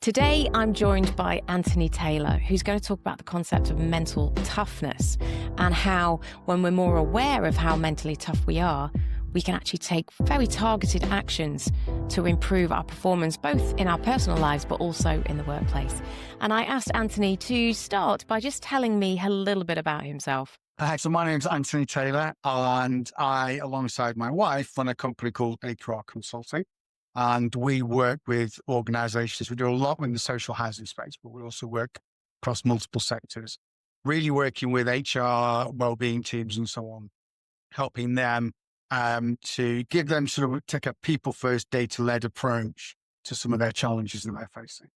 Today, I'm joined by Antony Taylor, who's going to talk about the concept of mental toughness and how, when we're more aware of how mentally tough we are, we can actually take very targeted actions to improve our performance, both in our personal lives, but also in the workplace. And I asked Antony to start by just telling me a little bit about himself. Hi, so my name's Antony Taylor, and I, alongside my wife, run a company called AQR Consulting. And we work with organizations. We do a lot in the social housing space, but we also work across multiple sectors, really working with HR, wellbeing teams and so on, helping them to give them sort of take a people-first, data-led approach to some of their challenges that they're facing.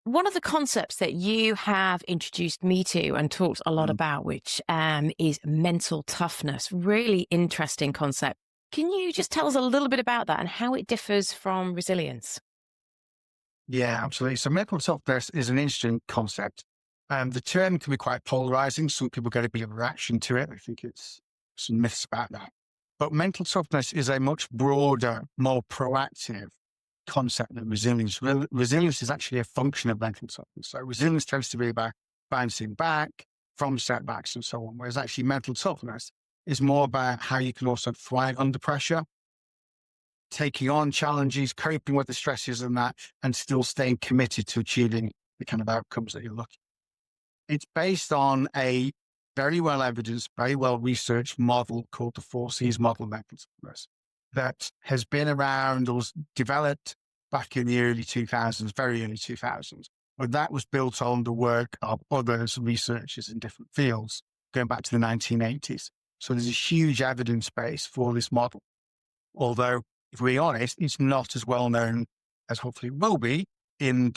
One of the concepts that you have introduced me to and talked a lot about, which is mental toughness, really interesting concept. Can you just tell us a little bit about that and how it differs from resilience? Yeah, absolutely. So mental toughness is an interesting concept. The term can be quite polarizing. Some people get a bit of a reaction to it. I think it's some myths about that. But mental toughness is a much broader, more proactive concept than resilience. Resilience is actually a function of mental toughness. So resilience tends to be about bouncing back from setbacks and so on, whereas actually mental toughness is more about how you can also thrive under pressure, taking on challenges, coping with the stresses and that, and still staying committed to achieving the kind of outcomes that you're looking for. It's based on a very well evidenced, very well researched model called the 4Cs model of mental toughness that has been around or was developed back in the early 2000s, very early 2000s. But that was built on the work of others, researchers in different fields, going back to the 1980s. So there's a huge evidence base for this model. Although, if we're honest, it's not as well known as hopefully it will be in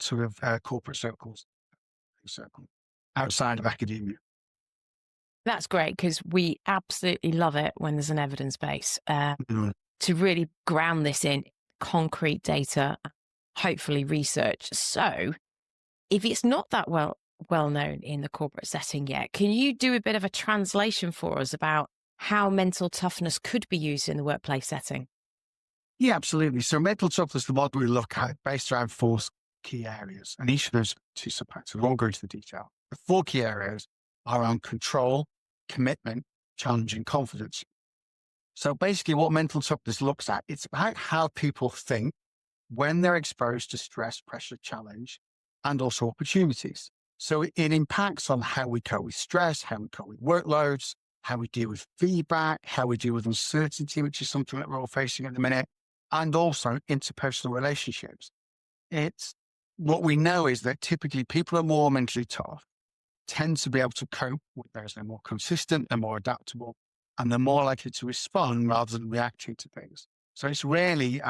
sort of corporate circles, outside of academia. That's great because we absolutely love it when there's an evidence base to really ground this in concrete data, hopefully research. So if it's not that well known in the corporate setting yet, can you do a bit of a translation for us about how mental toughness could be used in the workplace setting? Yeah, absolutely. So mental toughness, the model we look at, based around 4 key areas, and each of those 2 subparts. We won't go into the detail. The 4 key areas are around control, commitment, challenge, and confidence. So basically what mental toughness looks at, it's about how people think when they're exposed to stress, pressure, challenge, and also opportunities. So it impacts on how we cope with stress, how we cope with workloads, how we deal with feedback, how we deal with uncertainty, which is something that we're all facing at the minute, and also interpersonal relationships. It's what we know is that typically people are more mentally tough, tend to be able to cope with those. They're more consistent, they're more adaptable, and they're more likely to respond rather than reacting to things. So it's really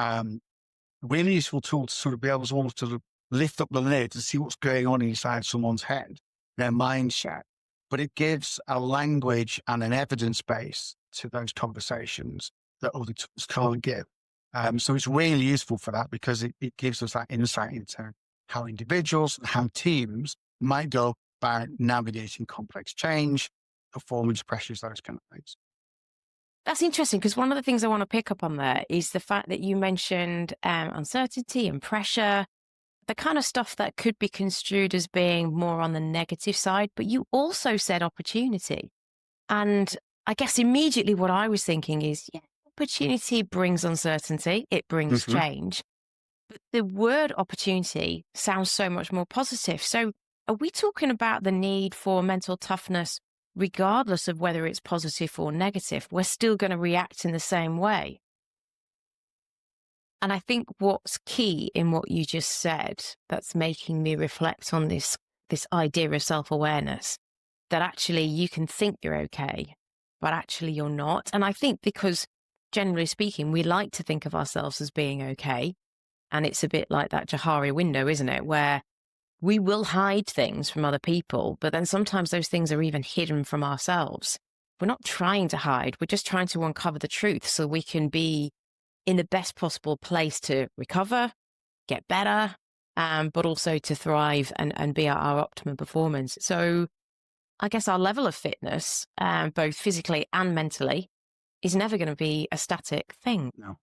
really useful tool to sort of be able to almost to lift up the lid to see what's going on inside someone's head, their mindset. But it gives a language and an evidence base to those conversations that other tools can't give. So it's really useful for that because it gives us that insight into how individuals and how teams might go about navigating complex change, performance pressures, those kind of things. That's interesting because one of the things I want to pick up on there is the fact that you mentioned uncertainty and pressure, the kind of stuff that could be construed as being more on the negative side, but you also said opportunity. And I guess immediately what I was thinking is, yeah, opportunity brings uncertainty, it brings change. But the word opportunity sounds so much more positive. So are we talking about the need for mental toughness regardless of whether it's positive or negative? We're still going to react in the same way. And I think what's key in what you just said that's making me reflect on this idea of self-awareness, that actually you can think you're okay, but actually you're not. And I think because generally speaking, we like to think of ourselves as being okay. And it's a bit like that Johari window, isn't it? Where we will hide things from other people, but then sometimes those things are even hidden from ourselves. We're not trying to hide. We're just trying to uncover the truth so we can be in the best possible place to recover, get better, but also to thrive and be at our optimum performance. So I guess our level of fitness, both physically and mentally, is never going to be a static thing. No.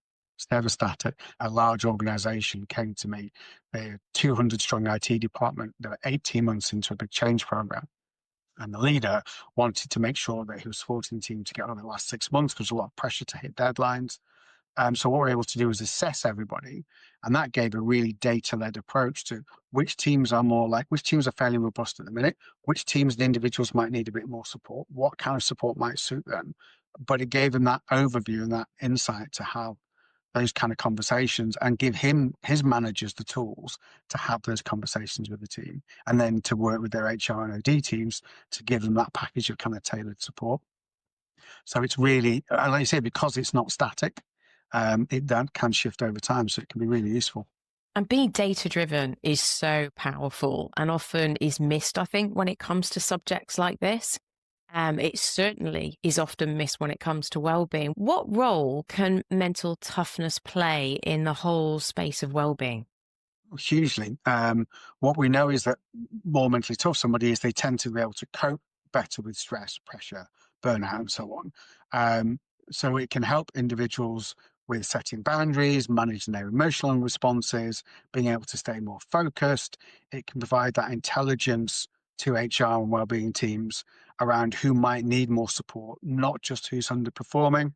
It's never static. A large organization came to me, they're 200 strong IT department. They were 18 months into a big change program. And the leader wanted to make sure that he was supporting the team to get over the last 6 months because there was a lot of pressure to hit deadlines. So what we're able to do is assess everybody, and that gave a really data-led approach to which teams are more like, which teams are fairly robust at the minute, which teams and individuals might need a bit more support, what kind of support might suit them. But it gave them that overview and that insight to have those kind of conversations and give his managers the tools to have those conversations with the team, and then to work with their HR and OD teams to give them that package of kind of tailored support. So it's really, like I say, because it's not static, that can shift over time, so it can be really useful. And being data driven is so powerful and often is missed, I think, when it comes to subjects like this. It certainly is often missed when it comes to well-being. What role can mental toughness play in the whole space of well-being? Hugely. What we know is that more mentally tough somebody is, they tend to be able to cope better with stress, pressure, burnout, and so on. So it can help individuals with setting boundaries, managing their emotional responses, being able to stay more focused. It can provide that intelligence to HR and wellbeing teams around who might need more support, not just who's underperforming.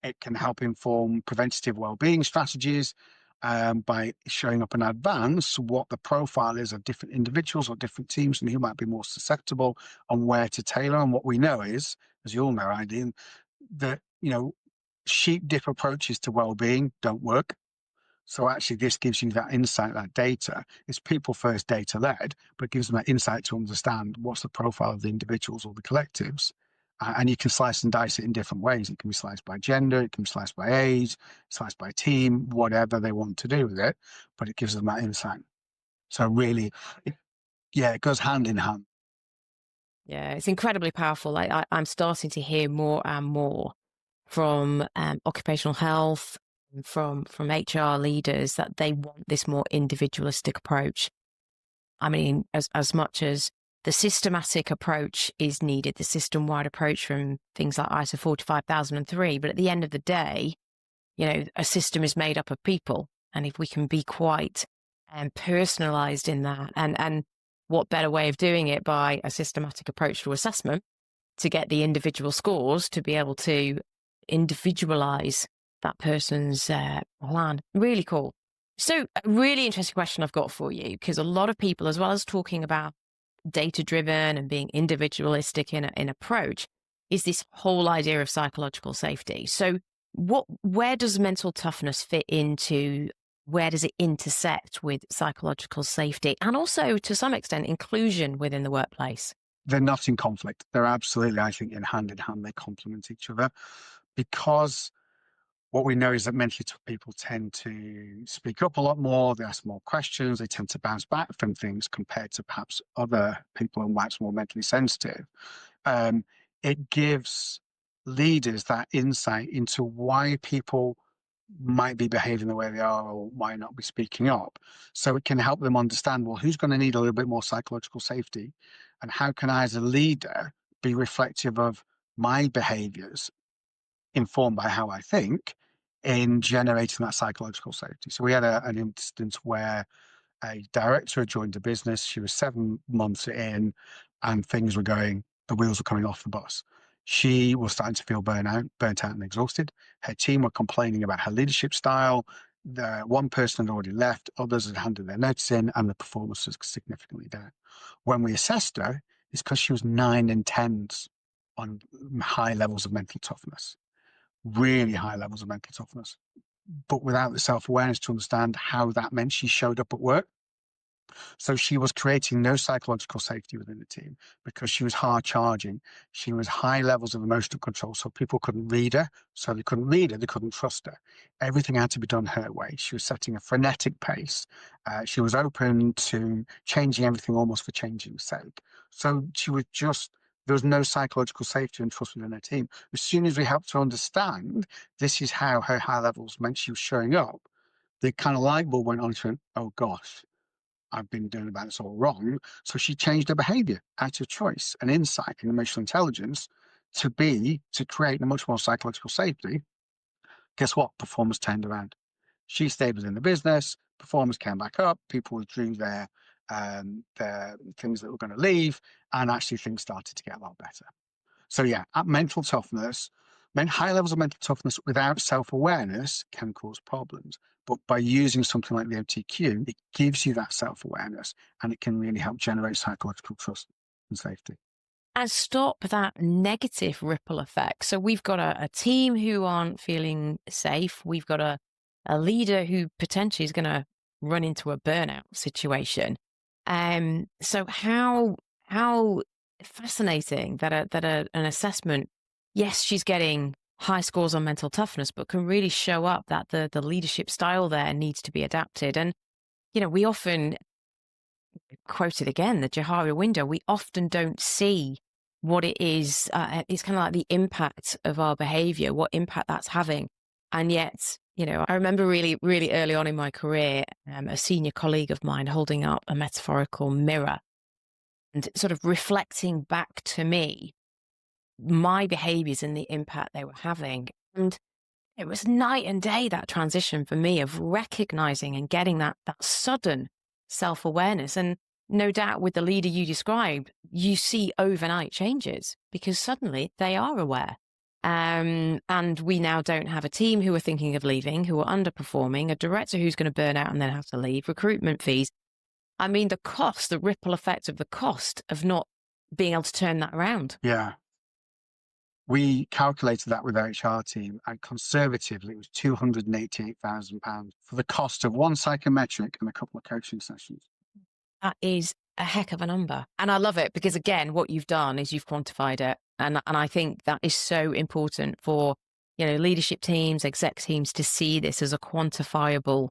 It can help inform preventative wellbeing strategies by showing up in advance what the profile is of different individuals or different teams and who might be more susceptible and where to tailor. And what we know is, as you all know, Eileen, that, sheep dip approaches to well-being don't work. So actually this gives you that insight, that data. It's people first, data led, but it gives them that insight to understand what's the profile of the individuals or the collectives. And you can slice and dice it in different ways. It can be sliced by gender, it can be sliced by age, sliced by team, whatever they want to do with it, but it gives them that insight. So really, it goes hand in hand. Yeah, it's incredibly powerful. I'm starting to hear more and more from occupational health, from HR leaders, that they want this more individualistic approach. I mean, as much as the systematic approach is needed, the system-wide approach from things like ISO 45003, but at the end of the day, a system is made up of people. And if we can be quite personalized in that, and what better way of doing it by a systematic approach to assessment to get the individual scores to be able to individualize that person's plan. Really cool. So a really interesting question I've got for you, because a lot of people, as well as talking about data driven and being individualistic in approach, is this whole idea of psychological safety. So where does mental toughness fit into? Where does it intersect with psychological safety and also, to some extent, inclusion within the workplace? They're not in conflict. They're absolutely, I think, in hand. They complement each other, because what we know is that mentally tough people tend to speak up a lot more. They ask more questions. They tend to bounce back from things compared to perhaps other people who might be more mentally sensitive. It gives leaders that insight into why people might be behaving the way they are or might not be speaking up. So it can help them understand, well, who's going to need a little bit more psychological safety, and how can I as a leader be reflective of my behaviors informed by how I think in generating that psychological safety. So we had an instance where a director had joined the business. She was 7 months in and things were going, the wheels were coming off the bus. She was starting to feel burnt out and exhausted. Her team were complaining about her leadership style. The one person had already left, others had handed their notice in, and the performance was significantly down. When we assessed her, it's because she was 9 and 10s on high levels of mental toughness, really high levels of mental toughness, but without the self-awareness to understand how that meant she showed up at work. So she was creating no psychological safety within the team because she was hard charging. She was high levels of emotional control, so people couldn't read her. So they couldn't read her, they couldn't trust her. Everything had to be done her way. She was setting a frenetic pace. She was open to changing everything almost for changing's sake. So there was no psychological safety and trust within her team. As soon as we helped her understand this is how her high levels meant she was showing up, the kind of light bulb went on to, oh gosh, I've been doing about this all wrong. So she changed her behavior out of choice and insight and emotional intelligence to create a much more psychological safety. Guess what? Performance turned around. She stayed within the business, performance came back up, people withdrew their things that were going to leave, and actually things started to get a lot better. So yeah, at mental toughness, high levels of mental toughness without self-awareness can cause problems. But by using something like the OTQ, it gives you that self-awareness and it can really help generate psychological trust and safety. And stop that negative ripple effect. So we've got a team who aren't feeling safe. We've got a leader who potentially is going to run into a burnout situation. So how fascinating that an assessment, yes, she's getting high scores on mental toughness, but can really show up that the leadership style there needs to be adapted. And we often quoted again, the Johari window, we often don't see what it is. It's kind of like the impact of our behavior, what impact that's having. And yet, I remember really, really early on in my career, a senior colleague of mine holding up a metaphorical mirror and sort of reflecting back to me my behaviors and the impact they were having. And it was night and day, that transition for me of recognizing and getting that sudden self-awareness. And no doubt with the leader you described, you see overnight changes because suddenly they are aware. And we now don't have a team who are thinking of leaving, who are underperforming, a director who's going to burn out and then have to leave, recruitment fees. I mean, the ripple effect of the cost of not being able to turn that around. Yeah. We calculated that with our HR team, and conservatively, it was £288,000 for the cost of one psychometric and a couple of coaching sessions. That is a heck of a number. And I love it because, again, what you've done is you've quantified it. And I think that is so important for, leadership teams, exec teams to see this as a quantifiable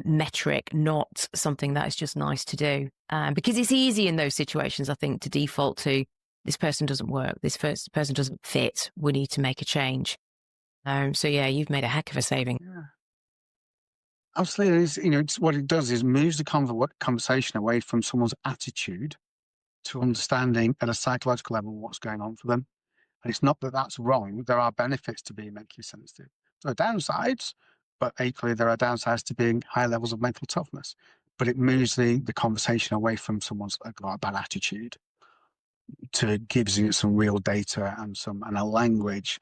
metric, not something that is just nice to do. Because it's easy in those situations, I think, to default to this person doesn't work, this person doesn't fit, we need to make a change. So yeah, you've made a heck of a saving. Yeah. Absolutely. It's what it does is moves the conversation away from someone's attitude to understanding at a psychological level what's going on for them. And it's not that that's wrong. There are benefits to being mentally sensitive. There are downsides, but equally there are downsides to being high levels of mental toughness. But it moves the conversation away from someone's bad attitude to gives you some real data and a language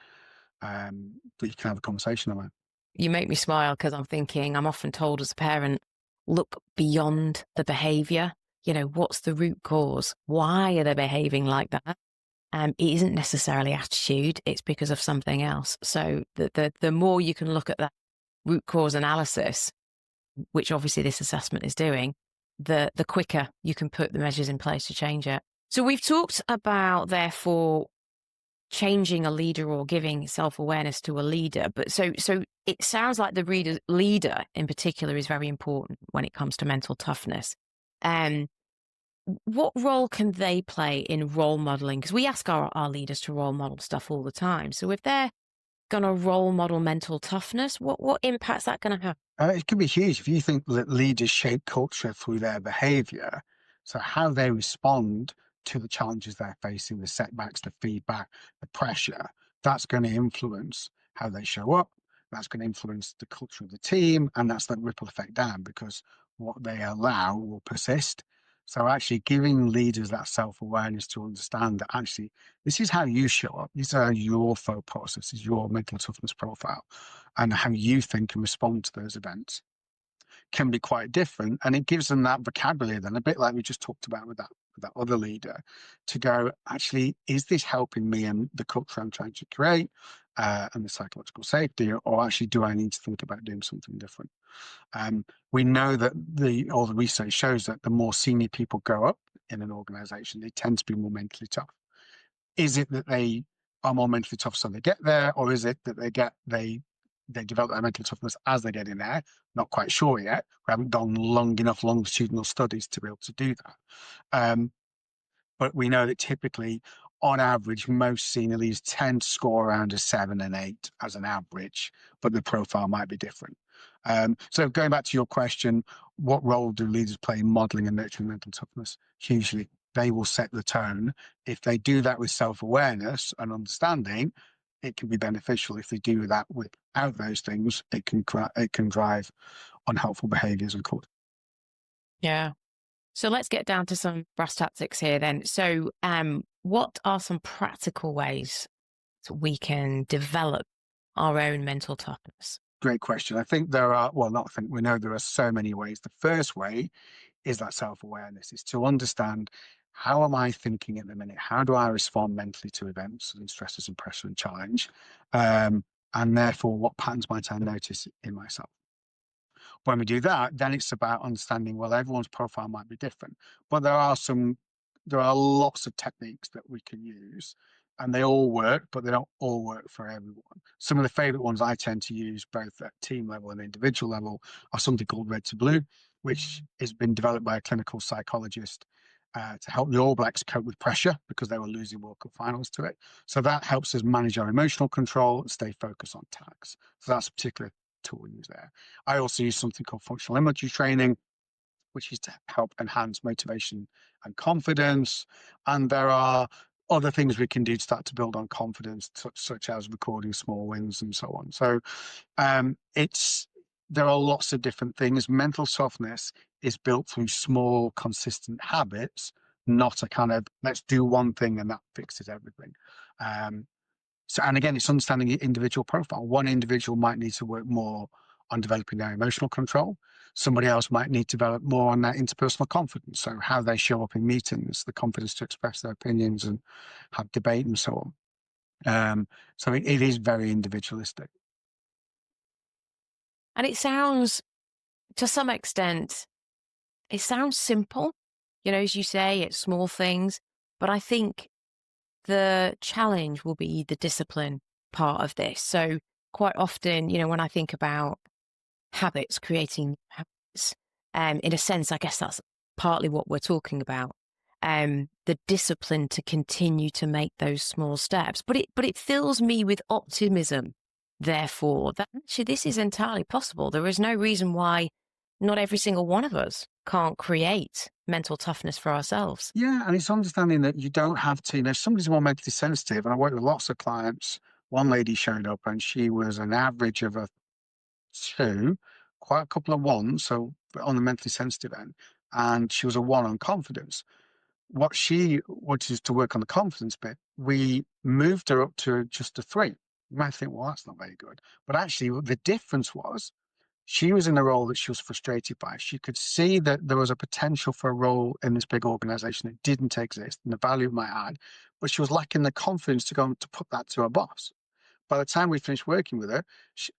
that you can have a conversation about. You make me smile because I'm often told as a parent, look beyond the behavior. What's the root cause? Why are they behaving like that? It isn't necessarily attitude. It's because of something else. So the more you can look at that root cause analysis, which obviously this assessment is doing, the quicker you can put the measures in place to change it. So we've talked about, therefore, changing a leader or giving self-awareness to a leader. But so it sounds like the leader in particular is very important when it comes to mental toughness. What role can they play in role modeling? Because we ask our leaders to role model stuff all the time. So if they're going to role model mental toughness, what impact's that going to have? It can be huge if you think that leaders shape culture through their behavior. So how they respond to the challenges they're facing, the setbacks, the feedback, the pressure, that's going to influence how they show up. That's going to influence the culture of the team. And that's the ripple effect down because what they allow will persist. So actually giving leaders that self-awareness to understand that actually this is how you show up. These are your thought process, this is your mental toughness profile, and how you think and respond to those events can be quite different. And it gives them that vocabulary then, a bit like we just talked about with that other leader, to go, actually, is this helping me and the culture I'm trying to create and the psychological safety, or actually do I need to think about doing something different? We know that all the research shows that the more senior people go up in an organization, they tend to be more mentally tough. Is it that they are more mentally tough so they get there, or is it that they develop their mental toughness as they get in there? Not quite sure yet. We haven't done long enough longitudinal studies to be able to do that. But we know that typically, on average, most senior leaders tend to score around a 7 and 8 as an average, but the profile might be different. So going back to your question, what role do leaders play in modeling and nurturing mental toughness? Hugely. They will set the tone. If they do that with self-awareness and understanding, it can be beneficial. If they do that with without those things, it can drive unhelpful behaviors and culture. Yeah. So let's get down to some brass tactics here then. So, what are some practical ways that we can develop our own mental toughness? Great question. I think there are, well, not I think, we know there are so many ways. The first way is that self-awareness, is to understand, how am I thinking at the minute? How do I respond mentally to events and stresses and pressure and challenge? And therefore, what patterns might I notice in myself? When we do that, then it's about understanding, well, everyone's profile might be different, but there are lots of techniques that we can use, and they all work, but they don't all work for everyone. Some of the favorite ones I tend to use both at team level and individual level are something called red to blue, which has been developed by a clinical psychologist to help the All Blacks cope with pressure because they were losing World Cup finals to it. So that helps us manage our emotional control and stay focused on tasks. So that's a particular tool we use there. I also use something called functional imagery training, which is to help enhance motivation and confidence. And there are other things we can do to start to build on confidence, such as recording small wins and so on. So it's there are lots of different things. Mental toughness is built through small, consistent habits, not a kind of let's do one thing and that fixes everything. So, and again, it's understanding your individual profile. One individual might need to work more on developing their emotional control. Somebody else might need to develop more on that interpersonal confidence. So how they show up in meetings, the confidence to express their opinions and have debate and so on. So it is very individualistic. And it sounds, to some extent, it sounds simple. You know, as you say, it's small things, but I think the challenge will be the discipline part of this. So quite often, you know, when I think about habits, creating habits, in a sense, I guess that's partly what we're talking about. The discipline to continue to make those small steps. But it fills me with optimism, therefore, that actually this is entirely possible. There is no reason why not every single one of us can't create mental toughness for ourselves. Yeah, and it's understanding that you don't have to, if somebody's more mentally sensitive, and I work with lots of clients, one lady showed up and she was an average of a two, quite a couple of ones, so on the mentally sensitive end, and she was a one on confidence. What she wanted to work on the confidence bit, we moved her up to just a three. You might think, well, that's not very good. But actually, the difference was she was in a role that she was frustrated by. She could see that there was a potential for a role in this big organization that didn't exist and the value it might add, but she was lacking the confidence to go and to put that to her boss. By the time we finished working with her,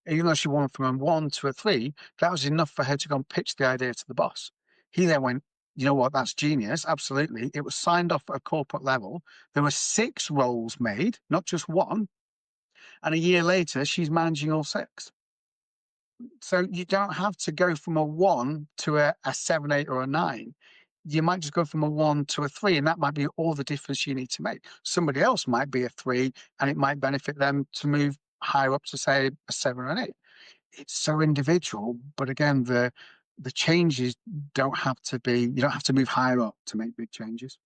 even though she went from a one to a three, that was enough for her to go and pitch the idea to the boss. He then went, you know what, that's genius. Absolutely. It was signed off at a corporate level. There were 6 roles made, not just one. And a year later, she's managing all 6. So you don't have to go from a one to a 7, 8, or a 9. You might just go from a one to a three, and that might be all the difference you need to make. Somebody else might be a three, and it might benefit them to move higher up to, say, a 7 or an 8. It's so individual, but again, the changes don't have to be. You don't have to move higher up to make big changes.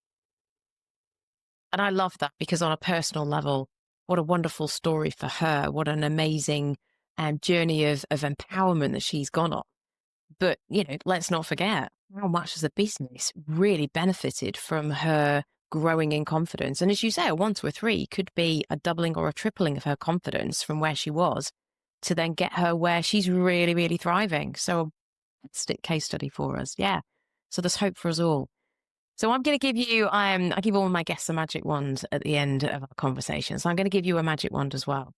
And I love that because on a personal level, what a wonderful story for her. What an amazing journey of empowerment that she's gone on. But, you know, let's not forget how much as a business really benefited from her growing in confidence. And as you say, a 1 to a 3 could be a doubling or a tripling of her confidence from where she was to then get her where she's really, really thriving. So a fantastic case study for us. Yeah. So there's hope for us all. So I'm going to give you, I give all my guests a magic wand at the end of our conversation. So I'm going to give you a magic wand as well.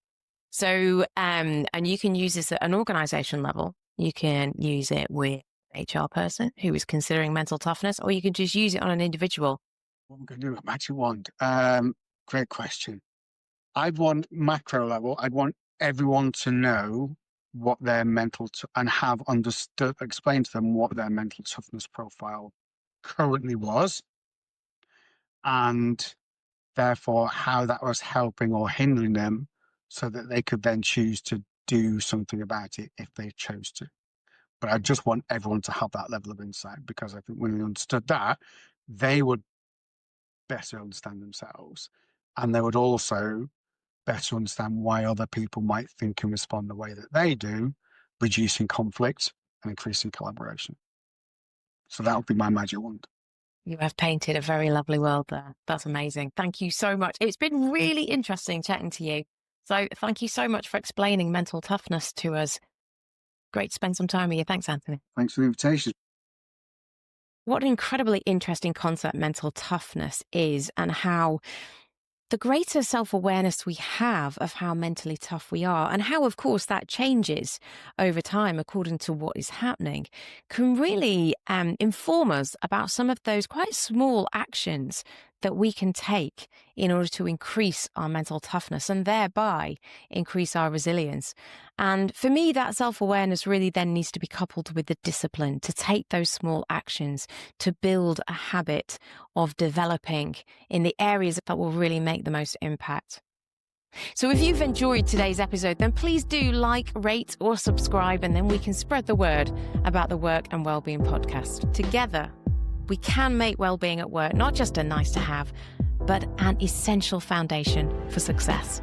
So, and you can use this at an organization level. You can use it with an HR person who is considering mental toughness, or you can just use it on an individual. What am I going to do with magic wand? Great question. I'd want macro level. I'd want everyone to know what their and have understood, explain to them what their mental toughness profile currently was, and therefore how that was helping or hindering them, so that they could then choose to do something about it if they chose to. But I just want everyone to have that level of insight, because I think when they understood that, they would better understand themselves, and they would also better understand why other people might think and respond the way that they do, reducing conflict and increasing collaboration. So that would be my magic wand. You have painted a very lovely world there. That's amazing. Thank you so much. It's been really interesting chatting to you. So thank you so much for explaining mental toughness to us. Great to spend some time with you. Thanks, Anthony. Thanks for the invitation. What an incredibly interesting concept mental toughness is, and how the greater self-awareness we have of how mentally tough we are, and how, of course, that changes over time according to what is happening, can really inform us about some of those quite small actions that we can take in order to increase our mental toughness and thereby increase our resilience. And for me, that self-awareness really then needs to be coupled with the discipline to take those small actions to build a habit of developing in the areas that will really make the most impact. So if you've enjoyed today's episode, then please do like, rate, or subscribe, and then we can spread the word about the Work and Wellbeing podcast. Together, we can make well-being at work not just a nice to have, but an essential foundation for success.